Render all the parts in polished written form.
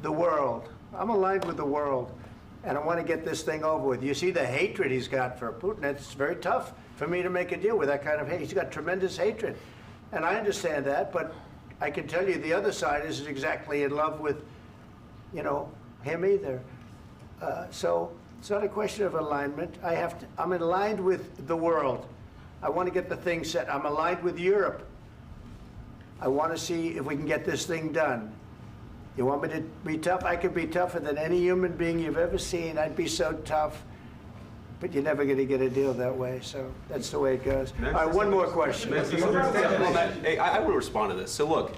the world. I'm aligned with the world, and I want to get this thing over with. You see the hatred he's got for Putin. It's very tough for me to make a deal with that kind of hate. He's got tremendous hatred, and I understand that, but I can tell you the other side isn't exactly in love with, you know, him either. So it's not a question of alignment. I'm aligned with the world. I want to get the thing set. I'm aligned with Europe. I want to see if we can get this thing done. You want me to be tough? I could be tougher than any human being you've ever seen. I'd be so tough. But you're never going to get a deal that way, so that's the way it goes. All right, one more question. Hey, I want to respond to this. So look,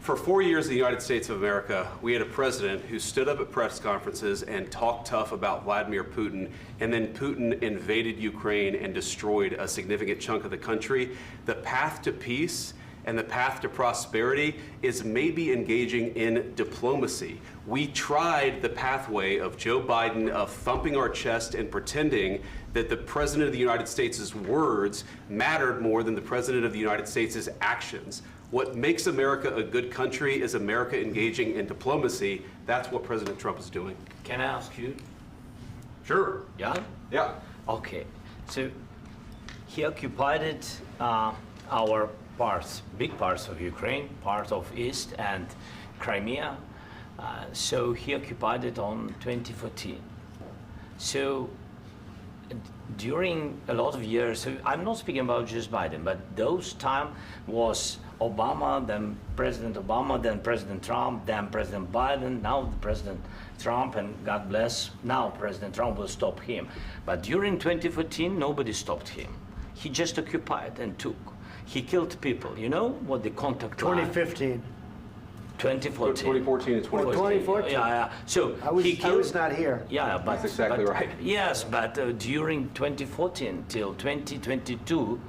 for 4 years in the United States of America, we had a president who stood up at press conferences and talked tough about Vladimir Putin, and then Putin invaded Ukraine and destroyed a significant chunk of the country. The path to peace and the path to prosperity is maybe engaging in diplomacy. We tried the pathway of Joe Biden of thumping our chest and pretending that the President of the United States' words mattered more than the President of the United States' actions. What makes America a good country is America engaging in diplomacy. That's what President Trump is doing. Can I ask you? Sure. Yeah? Yeah. Okay. So he occupied our parts, big parts of Ukraine, part of East and Crimea. So he occupied it on 2014. So during a lot of years, so I'm not speaking about just Biden, but those time was Obama, then President Obama, then President Trump, then President Biden, now the President Trump, and God bless, now President Trump will stop him. But during 2014, nobody stopped him. He just occupied and took. He killed people. You know what the contact 2015. 2014. 2014 and 2015. 2014. Yeah. So I was not here. Yeah, but that's exactly right. Yes, but during 2014 till 2022,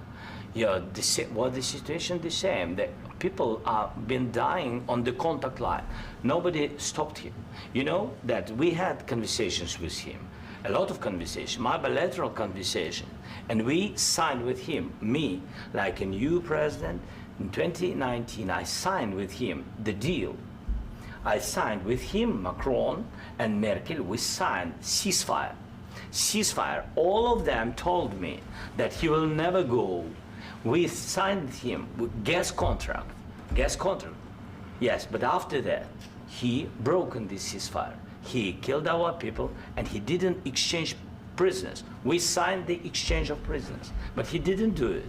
yeah, the situation the same. The people have been dying on the contact line. Nobody stopped him. You know that we had conversations with him, a lot of conversation, my bilateral conversation, and we signed with him, me, like a new president. In 2019, I signed with him the deal. I signed with him, Macron and Merkel, we signed ceasefire. Ceasefire. All of them told me that he will never go. We signed him with gas contract. Gas contract. Yes, but after that, he broken this ceasefire. He killed our people and he didn't exchange prisoners. We signed the exchange of prisoners, but he didn't do it.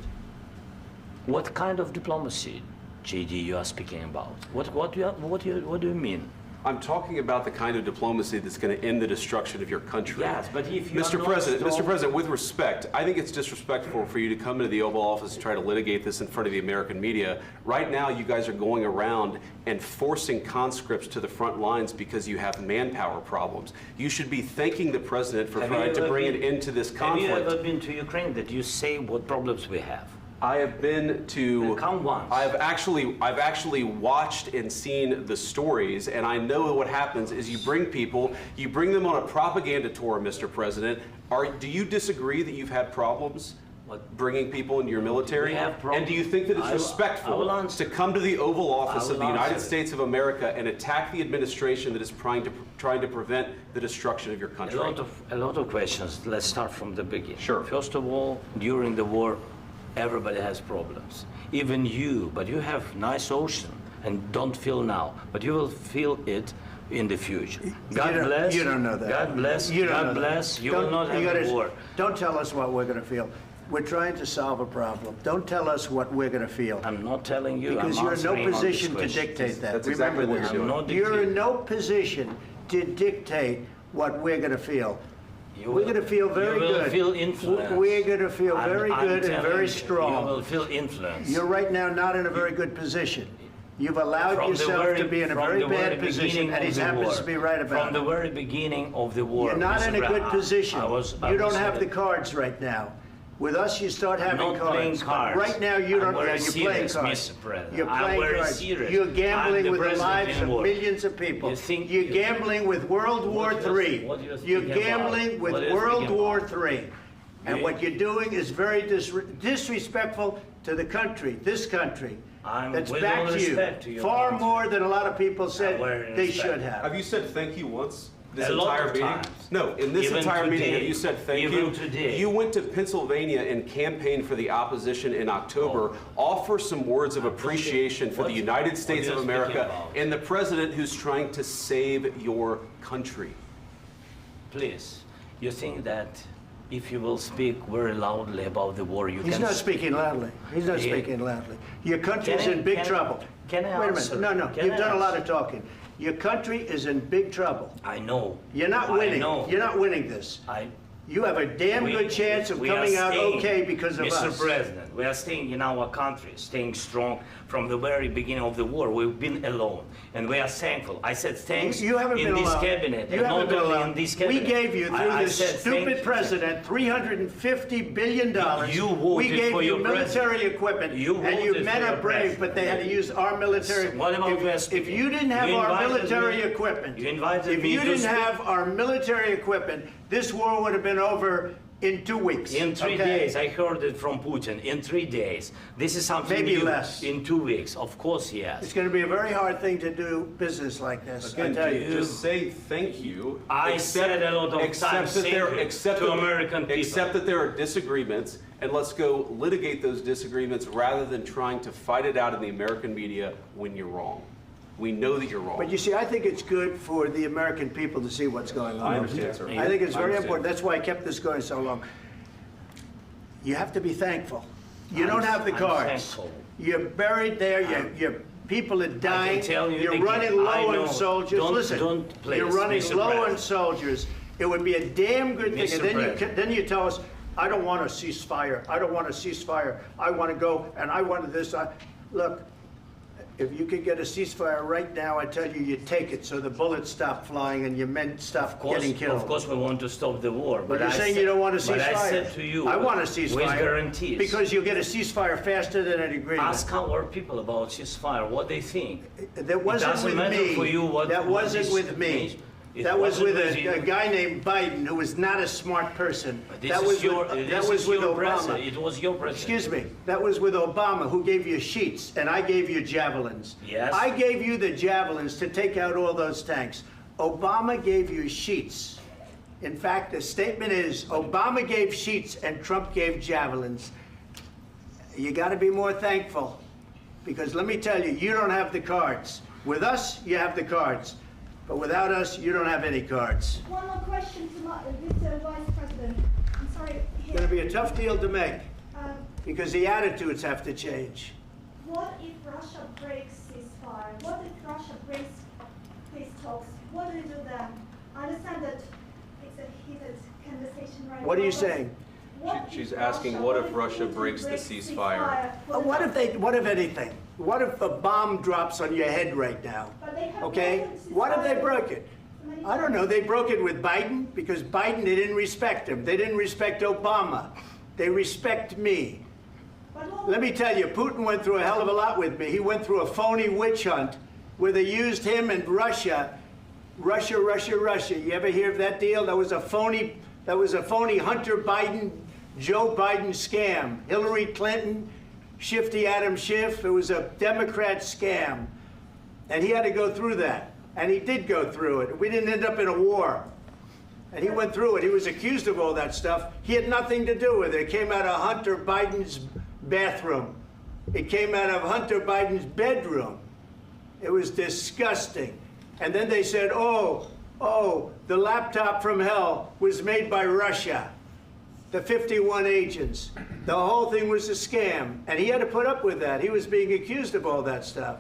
What kind of diplomacy, JD, you are speaking about? What do you mean? I'm talking about the kind of diplomacy that's going to end the destruction of your country. Yes, but if you Mr. President, with respect, I think it's disrespectful for you to come into the Oval Office and try to litigate this in front of the American media. Right now, you guys are going around and forcing conscripts to the front lines because you have manpower problems. You should be thanking the President for trying to bring an end to this conflict. Have you ever been to Ukraine that you say what problems we have? I have been to. Come once. I've actually watched and seen the stories, and I know what happens is you bring them on a propaganda tour, Mr. President. Do you disagree that you've had problems bringing people into your military? And do you think that it's respectful to come to the Oval Office of the United States of America and attack the administration that is trying to prevent the destruction of your country? A lot of questions. Let's start from the beginning. Sure. First of all, during the war, everybody has problems, even you, but you have nice ocean and don't feel now, but you will feel it in the future. God bless. You don't know that. God bless. God bless. You will not have a war. Don't tell us what we're going to feel. We're trying to solve a problem. Don't tell us what we're going to feel. I'm not telling you. Because you're in no position to dictate that. That's exactly what you're doing. You're in no position to dictate what we're going to feel. We're going to feel very good. You will feel influence. We're going to feel very good and very strong. You will feel influence. You're right now not in a very good position. You've allowed yourself to be in a very bad position, and he happens to be right about it. From the very beginning of the war. You're not in a good position. You don't have the cards right now. With us, you start having cards. I'm not playing cards. Right now, you don't. You're playing cards. You're playing cards. You're gambling with the lives of millions of people. You're gambling with World War III. You're gambling with World War III. And what you're doing is very disrespectful to the country, this country, that's with all backed respect to you your far country. more than a lot of people said Very they respect. should have. Have you said thank you once? This A lot entire of meeting? times. No, in this Even entire meeting, have today. you said thank Even you? today. You went to Pennsylvania and campaigned for the opposition in October. Offer some words of appreciation for the United States what of are you speaking America about? and the president who's trying to save your country. Please, you think that if you will speak very loudly about the war, you He's can... not speaking loudly. He's not He- speaking loudly. Your country's Can I- in big can I- trouble. can I Wait a answer? minute. No, Can you've I done a lot answer? of talking. Your country is in big trouble. I know. You're not I winning. know. You're not winning this. You have a damn good chance of we are coming out staying, okay because of Mr. us. President, we are staying in our country, staying strong from the very beginning of the war. We've been alone, and we are thankful. I said thanks You haven't in been this alone. cabinet, You and haven't not been only alone. in this cabinet. We gave you, through I this said thank stupid you. president, $350 billion. You voted we gave for you your military president. equipment, You and you voted men for are your brave, president. but they had to use our military. So what about West? If you didn't have You our invited military me- equipment, you invited if me you to didn't speak. have our military equipment, this war would have been over in 2 weeks. In 3 okay? days, I heard it from Putin. In 3 days, this is something Maybe new. less. In 2 weeks, of course, yes. It's going to be a very hard thing to do business like this. I Again, tell you. just say thank you. I said a lot of accept times that thank there- you accept to that- American people. Accept that there are disagreements, and let's go litigate those disagreements rather than trying to fight it out in the American media when you're wrong. We know that you're wrong. But you see, I think it's good for the American people to see what's going on. I understand, sir. I think it's I very understand. important. That's why I kept this going so long. You have to be thankful. You don't have the I'm cards. thankful. You're buried there. Your people are dying. tell you You're again, running low I know. on soldiers. Don't- Listen, don't please, you're running Mr. low on President. soldiers. It would be a damn good thing. Mr. And then President. then you tell us, I don't want a ceasefire. I don't want a ceasefire. I want to go and I wanted this. Look, if you could get a ceasefire right now, I tell you, you take it so the bullets stop flying and your men stop getting killed. Of course, we want to stop the war. But you're I saying said- you don't want a ceasefire. But I said to you, I want a ceasefire. with guarantees. Because you'll get a ceasefire faster than an agreement. Ask our people about ceasefire, what they think. That wasn't doesn't with matter me. for you what- That what wasn't this with me. means. It That was with wasn't with you. a guy named Biden, who was not a smart person. This That is was your, with, this that was is with your Obama. president. It was your president. Excuse me. That was with Obama, who gave you sheets, and I gave you javelins. Yes. I gave you the javelins to take out all those tanks. Obama gave you sheets. In fact, the statement is Obama gave sheets and Trump gave javelins. You got to be more thankful, because let me tell you, you don't have the cards. With us, you have the cards. But without us, you don't have any cards. One more question to Mr. Vice President. I'm sorry. It's going to be a tough deal to make, Um, because the attitudes have to change. what if Russia breaks ceasefire? What if Russia breaks peace talks? What do you do then? I understand that it's a heated conversation right now. What are you but saying? what She's if asking, Russia- what if Russia Putin breaks the breaks ceasefire? What if anything? What if a bomb drops on your head right now? But they have Okay? broken What if they ceasefire broke it? many I don't know. times. They broke it with Biden because Biden, they didn't respect him. They didn't respect Obama. They respect me. But what- Let me tell you, Putin went through a hell of a lot with me. He went through a phony witch hunt where they used him and Russia. Russia. You ever hear of that deal? That was a phony Hunter Biden, Joe Biden scam. Hillary Clinton, Shifty Adam Schiff. It was a Democrat scam. And he had to go through that. And he did go through it. We didn't end up in a war. And he went through it. He was accused of all that stuff. He had nothing to do with it. It came out of Hunter Biden's bathroom. It came out of Hunter Biden's bedroom. It was disgusting. And then they said, oh, the laptop from hell was made by Russia. The 51 agents. The whole thing was a scam. And he had to put up with that. He was being accused of all that stuff.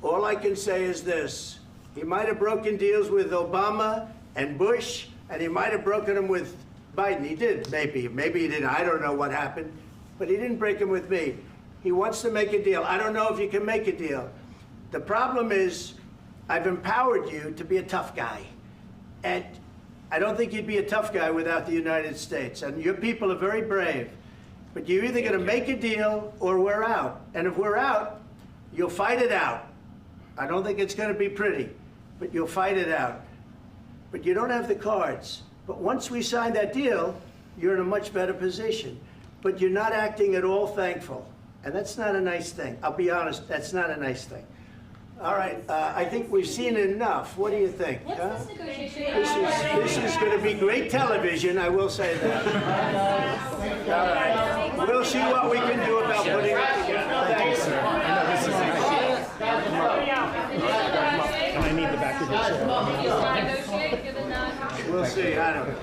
All I can say is this. He might have broken deals with Obama and Bush, and he might have broken them with Biden. He did, maybe. Maybe he didn't. I don't know what happened. But he didn't break them with me. He wants to make a deal. I don't know if you can make a deal. The problem is, I've empowered you to be a tough guy. And I don't think you'd be a tough guy without the United States. And your people are very brave. But you're either going to make a deal or we're out. And if we're out, you'll fight it out. I don't think it's going to be pretty, but you'll fight it out. But you don't have the cards. But once we sign that deal, you're in a much better position. But you're not acting at all thankful. And that's not a nice thing. I'll be honest, that's not a nice thing. All right, I think we've seen enough. What do you think? What's huh? this negotiation? This is going to be great television, I will say that. All right, we'll see what we can do about putting it together. Thanks, sir. And I need the back of the chair. Negotiate, given that. We'll see, I don't know.